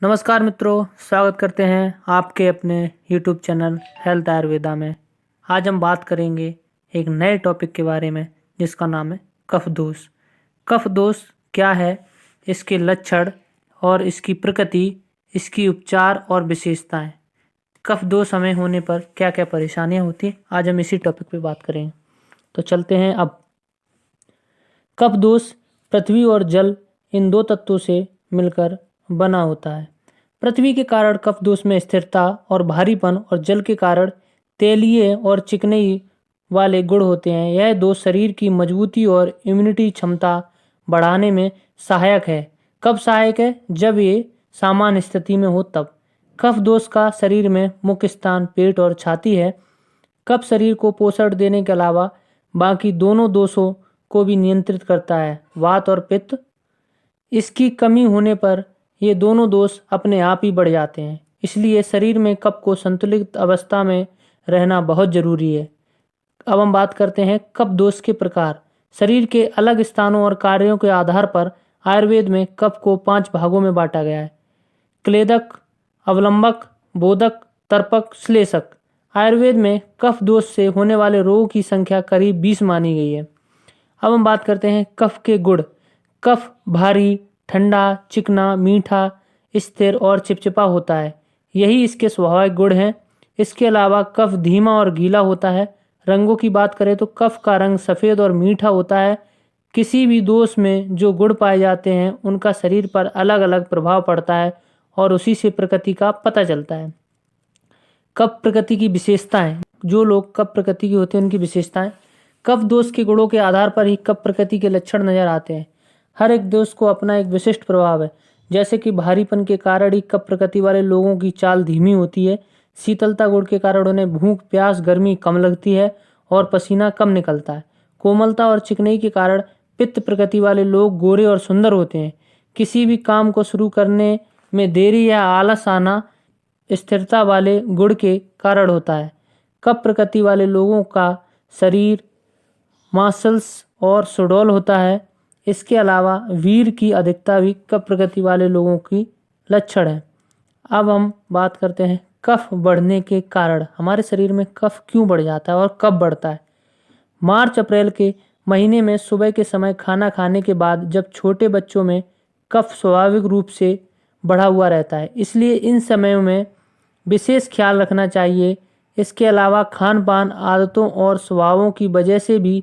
नमस्कार मित्रों, स्वागत करते हैं आपके अपने YouTube चैनल हेल्थ आयुर्वेदा में। आज हम बात करेंगे एक नए टॉपिक के बारे में जिसका नाम है कफ दोष। कफ दोष क्या है, इसके लक्षण और इसकी प्रकृति, इसकी उपचार और विशेषताएं। कफ दोष हमें होने पर क्या क्या परेशानियां होती हैं, आज हम इसी टॉपिक पे बात करेंगे। तो चलते हैं अब। कफ दोष पृथ्वी और जल इन दो तत्वों से मिलकर बना होता है। पृथ्वी के कारण कफ दोष में स्थिरता और भारीपन और जल के कारण तेलीय और चिकनाई वाले गुण होते हैं। यह दोष शरीर की मजबूती और इम्यूनिटी क्षमता बढ़ाने में सहायक है। कब सहायक है? जब ये सामान्य स्थिति में हो तब। कफ दोष का शरीर में मुख्य स्थान पेट और छाती है। कफ शरीर को पोषण देने के अलावा बाकी दोनों दोषों को भी नियंत्रित करता है, वात और पित्त। इसकी कमी होने पर ये दोनों दोष अपने आप ही बढ़ जाते हैं। इसलिए शरीर में कफ को संतुलित अवस्था में रहना बहुत जरूरी है। अब हम बात करते हैं कफ दोष के प्रकार। शरीर के अलग स्थानों और कार्यों के आधार पर आयुर्वेद में कफ को 5 भागों में बांटा गया है: क्लेदक, अवलंबक, बोधक, तर्पक, श्लेषक। आयुर्वेद में कफ दोष से होने वाले रोगों की संख्या करीब 20 मानी गई है। अब हम बात करते हैं कफ के गुण। कफ भारी, ठंडा, चिकना, मीठा, स्थिर और चिपचिपा होता है। यही इसके स्वाभाविक गुण हैं। इसके अलावा कफ धीमा और गीला होता है। रंगों की बात करें तो कफ का रंग सफ़ेद और मीठा होता है। किसी भी दोष में जो गुण पाए जाते हैं उनका शरीर पर अलग अलग प्रभाव पड़ता है और उसी से प्रकृति का पता चलता है। कफ प्रकृति की विशेषताएं। जो लोग कफ प्रकृति की होते हैं उनकी विशेषताएं। कफ दोष के गुणों के आधार पर ही कफ प्रकृति के लक्षण नजर आते हैं। हर एक दोष को अपना एक विशिष्ट प्रभाव है। जैसे कि भारीपन के कारण ही कफ प्रकृति वाले लोगों की चाल धीमी होती है। शीतलता गुण के कारण उन्हें भूख, प्यास, गर्मी कम लगती है और पसीना कम निकलता है। कोमलता और चिकनाई के कारण पित्त प्रकृति वाले लोग गोरे और सुंदर होते हैं। किसी भी काम को शुरू करने में देरी या आलस आना स्थिरता वाले गुण के कारण होता है। कफ प्रकृति वाले लोगों का शरीर मांसल्स और सुडौल होता है। इसके अलावा वीर की अधिकता भी कफ प्रकृति वाले लोगों की लक्षण है। अब हम बात करते हैं कफ बढ़ने के कारण। हमारे शरीर में कफ क्यों बढ़ जाता है और कब बढ़ता है? मार्च अप्रैल के महीने में सुबह के समय खाना खाने के बाद जब छोटे बच्चों में कफ स्वाभाविक रूप से बढ़ा हुआ रहता है, इसलिए इन समयों में विशेष ख्याल रखना चाहिए। इसके अलावा खान पान आदतों और स्वभावों की वजह से भी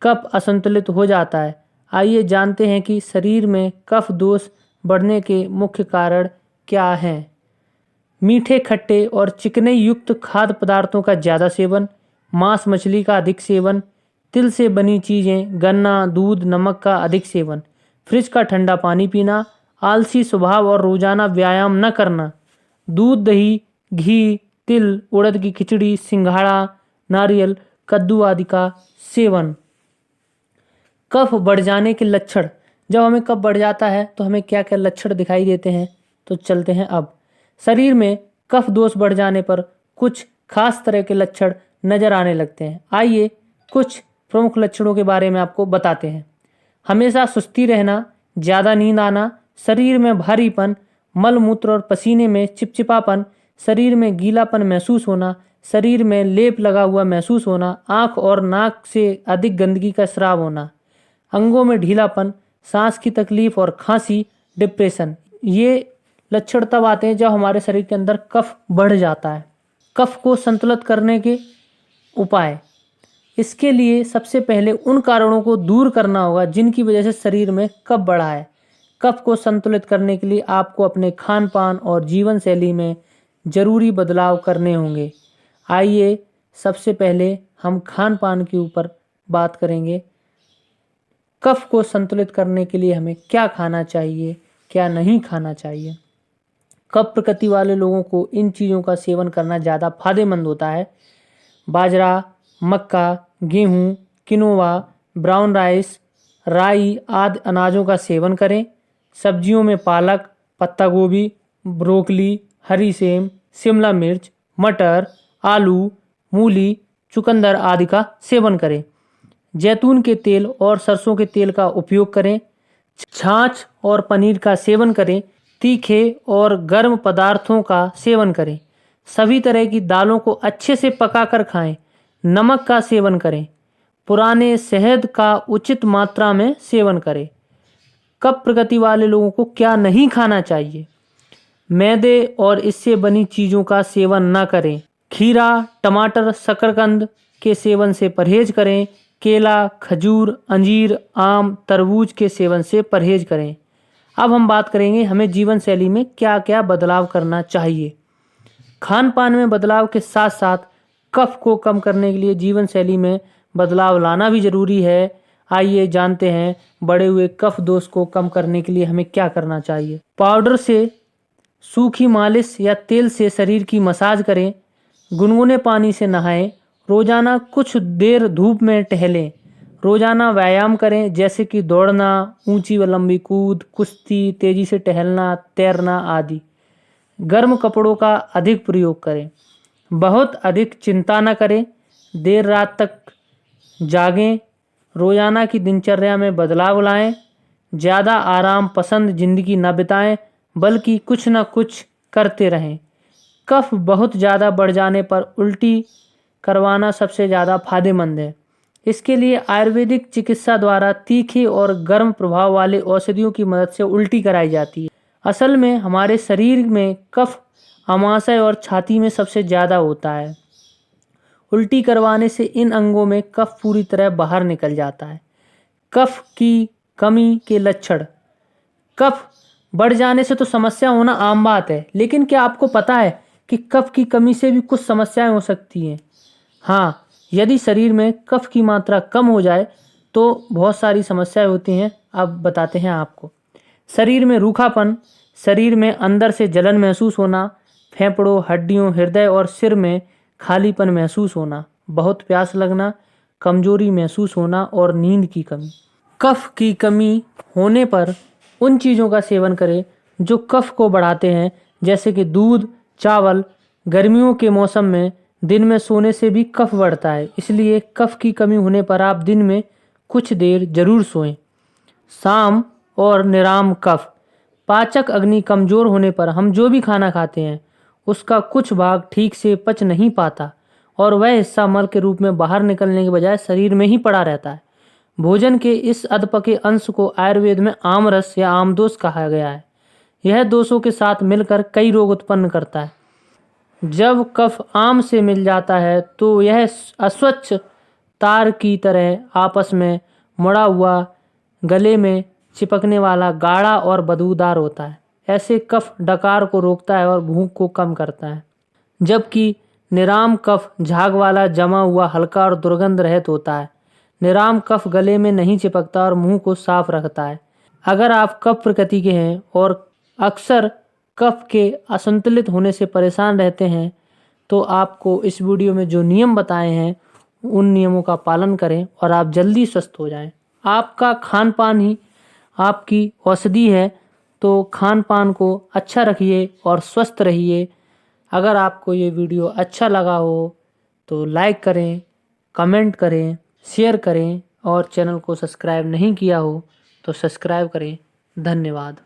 कफ असंतुलित हो जाता है। आइए जानते हैं कि शरीर में कफ दोष बढ़ने के मुख्य कारण क्या हैं। मीठे, खट्टे और चिकने युक्त खाद्य पदार्थों का ज़्यादा सेवन, मांस मछली का अधिक सेवन, तिल से बनी चीज़ें, गन्ना, दूध, नमक का अधिक सेवन, फ्रिज का ठंडा पानी पीना, आलसी स्वभाव और रोजाना व्यायाम न करना, दूध, दही, घी, तिल, उड़द की खिचड़ी, सिंघाड़ा, नारियल, कद्दू आदि का सेवन। कफ बढ़ जाने के लक्षण। जब हमें कफ बढ़ जाता है तो हमें क्या क्या लक्षण दिखाई देते हैं, तो चलते हैं अब। शरीर में कफ दोष बढ़ जाने पर कुछ खास तरह के लक्षण नजर आने लगते हैं। आइए कुछ प्रमुख लक्षणों के बारे में आपको बताते हैं। हमेशा सुस्ती रहना, ज़्यादा नींद आना, शरीर में भारीपन, मल मूत्र और पसीने में चिपचिपापन, शरीर में गीलापन महसूस होना, शरीर में लेप लगा हुआ महसूस होना, आँख और नाक से अधिक गंदगी का स्राव होना, अंगों में ढीलापन, सांस की तकलीफ और खांसी, डिप्रेशन। ये लक्षण तब आते हैं जब हमारे शरीर के अंदर कफ बढ़ जाता है। कफ को संतुलित करने के उपाय। इसके लिए सबसे पहले उन कारणों को दूर करना होगा जिनकी वजह से शरीर में कफ बढ़ा है। कफ को संतुलित करने के लिए आपको अपने खान पान और जीवन शैली में जरूरी बदलाव करने होंगे। आइए सबसे पहले हम खान पान के ऊपर बात करेंगे। कफ को संतुलित करने के लिए हमें क्या खाना चाहिए, क्या नहीं खाना चाहिए। कफ प्रकृति वाले लोगों को इन चीज़ों का सेवन करना ज़्यादा फायदेमंद होता है। बाजरा, मक्का, गेहूँ, किनोवा, ब्राउन राइस, राई आदि अनाजों का सेवन करें। सब्जियों में पालक, पत्ता गोभी, ब्रोकली, हरी सेम, शिमला मिर्च, मटर, आलू, मूली, चुकंदर आदि का सेवन करें। जैतून के तेल और सरसों के तेल का उपयोग करें। छाछ और पनीर का सेवन करें। तीखे और गर्म पदार्थों का सेवन करें। सभी तरह की दालों को अच्छे से पकाकर खाएं। नमक का सेवन करें। पुराने शहद का उचित मात्रा में सेवन करें। कफ प्रकृति वाले लोगों को क्या नहीं खाना चाहिए? मैदे और इससे बनी चीज़ों का सेवन न करें। खीरा, टमाटर, शकरकंद के सेवन से परहेज करें। केला, खजूर, अंजीर, आम, तरबूज के सेवन से परहेज करें। अब हम बात करेंगे हमें जीवन शैली में क्या क्या बदलाव करना चाहिए। खान पान में बदलाव के साथ साथ कफ को कम करने के लिए जीवन शैली में बदलाव लाना भी ज़रूरी है। आइए जानते हैं बढ़े हुए कफ दोष को कम करने के लिए हमें क्या करना चाहिए। पाउडर से सूखी मालिश या तेल से शरीर की मसाज करें। गुनगुने पानी से नहाएं। रोजाना कुछ देर धूप में टहलें। रोजाना व्यायाम करें जैसे कि दौड़ना, ऊंची व लंबी कूद, कुश्ती, तेजी से टहलना, तैरना आदि। गर्म कपड़ों का अधिक प्रयोग करें। बहुत अधिक चिंता न करें। देर रात तक जागें। रोजाना की दिनचर्या में बदलाव लाएं। ज़्यादा आराम पसंद जिंदगी न बिताएं बल्कि कुछ न कुछ करते रहें। कफ बहुत ज़्यादा बढ़ जाने पर उल्टी करवाना सबसे ज़्यादा फायदेमंद है। इसके लिए आयुर्वेदिक चिकित्सा द्वारा तीखे और गर्म प्रभाव वाले औषधियों की मदद से उल्टी कराई जाती है। असल में हमारे शरीर में कफ अमाशय और छाती में सबसे ज़्यादा होता है। उल्टी करवाने से इन अंगों में कफ पूरी तरह बाहर निकल जाता है। कफ की कमी के लक्षण। कफ बढ़ जाने से तो समस्या होना आम बात है, लेकिन क्या आपको पता है कि कफ की कमी से भी कुछ समस्याएं हो सकती हैं? हाँ, यदि शरीर में कफ की मात्रा कम हो जाए तो बहुत सारी समस्याएं होती हैं। अब बताते हैं आपको। शरीर में रूखापन, शरीर में अंदर से जलन महसूस होना, फेफड़ों, हड्डियों, हृदय और सिर में खालीपन महसूस होना, बहुत प्यास लगना, कमजोरी महसूस होना और नींद की कमी। कफ की कमी होने पर उन चीज़ों का सेवन करें जो कफ को बढ़ाते हैं, जैसे कि दूध, चावल। गर्मियों के मौसम में दिन में सोने से भी कफ बढ़ता है, इसलिए कफ की कमी होने पर आप दिन में कुछ देर जरूर सोएं। शाम और निराम कफ। पाचक अग्नि कमजोर होने पर हम जो भी खाना खाते हैं उसका कुछ भाग ठीक से पच नहीं पाता और वह हिस्सा मल के रूप में बाहर निकलने के बजाय शरीर में ही पड़ा रहता है। भोजन के इस अधपके अंश को आयुर्वेद में आमरस या आमदोष कहा गया है। यह दोषों के साथ मिलकर कई रोग उत्पन्न करता है। जब कफ आम से मिल जाता है तो यह अस्वच्छ तार की तरह आपस में मुड़ा हुआ, गले में चिपकने वाला, गाढ़ा और बदबूदार होता है। ऐसे कफ डकार को रोकता है और भूख को कम करता है। जबकि निराम कफ झाग वाला, जमा हुआ, हल्का और दुर्गंध रहित होता है। निराम कफ गले में नहीं चिपकता और मुंह को साफ रखता है। अगर आप कफ प्रकृति के हैं और अक्सर कफ के असंतुलित होने से परेशान रहते हैं तो आपको इस वीडियो में जो नियम बताए हैं उन नियमों का पालन करें और आप जल्दी स्वस्थ हो जाएं। आपका खान पान ही आपकी औषधि है, तो खान पान को अच्छा रखिए और स्वस्थ रहिए। अगर आपको ये वीडियो अच्छा लगा हो तो लाइक करें, कमेंट करें, शेयर करें और चैनल को सब्सक्राइब नहीं किया हो तो सब्सक्राइब करें। धन्यवाद।